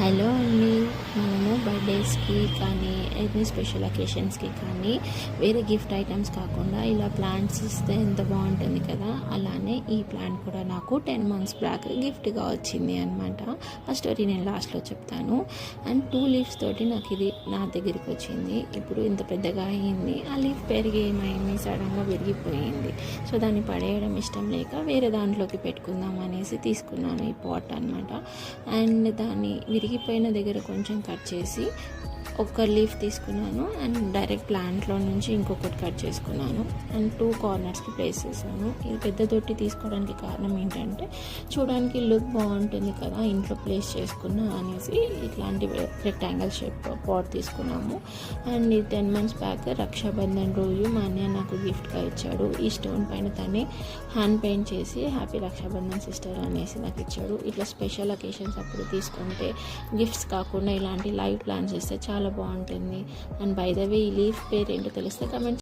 Hello అండి. మనము బర్త్డేస్కి కానీ ఎనీ స్పెషల్ అకేషన్స్కి కానీ వేరే గిఫ్ట్ ఐటమ్స్ కాకుండా ఇలా ప్లాంట్స్ ఇస్తే ఎంత బాగుంటుంది కదా. అలానే ఈ ప్లాంట్ కూడా నాకు 10 months బ్యాక్ గిఫ్ట్గా వచ్చింది అనమాట. ఆ స్టోరీ నేను లాస్ట్లో చెప్తాను. అండ్ 2 leaves తోటి నాకు ఇది నా దగ్గరికి వచ్చింది. ఇప్పుడు ఇంత పెద్దగా అయింది. ఆ లీఫ్ పెరిగి ఏమైంది, సడన్గా విరిగిపోయింది. సో దాన్ని పడేయడం ఇష్టం లేక వేరే దాంట్లోకి పెట్టుకుందాం అనేసి తీసుకున్నాను ఈ పాట్ అనమాట. అండ్ దాన్ని విరిగిపోయిన దగ్గర కొంచెం కట్ చేసి ఒక లీఫ్ తీసుకున్నాను అండ్ డైరెక్ట్ ప్లాంట్లో నుంచి ఇంకొకటి కట్ చేసుకున్నాను అండ్ 2 కార్నర్స్కి ప్లేస్ చేశాను. ఇది పెద్ద తొట్టి తీసుకోవడానికి కారణం ఏంటంటే చూడడానికి లుక్ బాగుంటుంది కదా, ఇంట్లో ప్లేస్ చేసుకున్నా అనేసి ఇట్లాంటి రెక్టాంగిల్ షేప్ పాట్ తీసుకున్నాము. అండ్ ఇది 10 months బ్యాక్ రక్షాబంధన్ రోజు మా అన్నయ్య నాకు గిఫ్ట్గా ఇచ్చాడు. ఈ స్టోన్ పైన తనే హ్యాండ్ పెయింట్ చేసి హ్యాపీ రక్షాబంధన్ సిస్టర్ అనేసి నాకు ఇచ్చాడు. ఇట్లా స్పెషల్ అకేషన్స్ అప్పుడు తీసుకుంటే గిఫ్ట్స్ కాకుండా ఇలాంటి లైవ్ ప్లాన్స్ ఇస్తే చాలా బాగుంటుంది. అండ్ బై ద వే ఈ లీఫ్ పేరు ఏంటో తెలిస్తే కమెంట్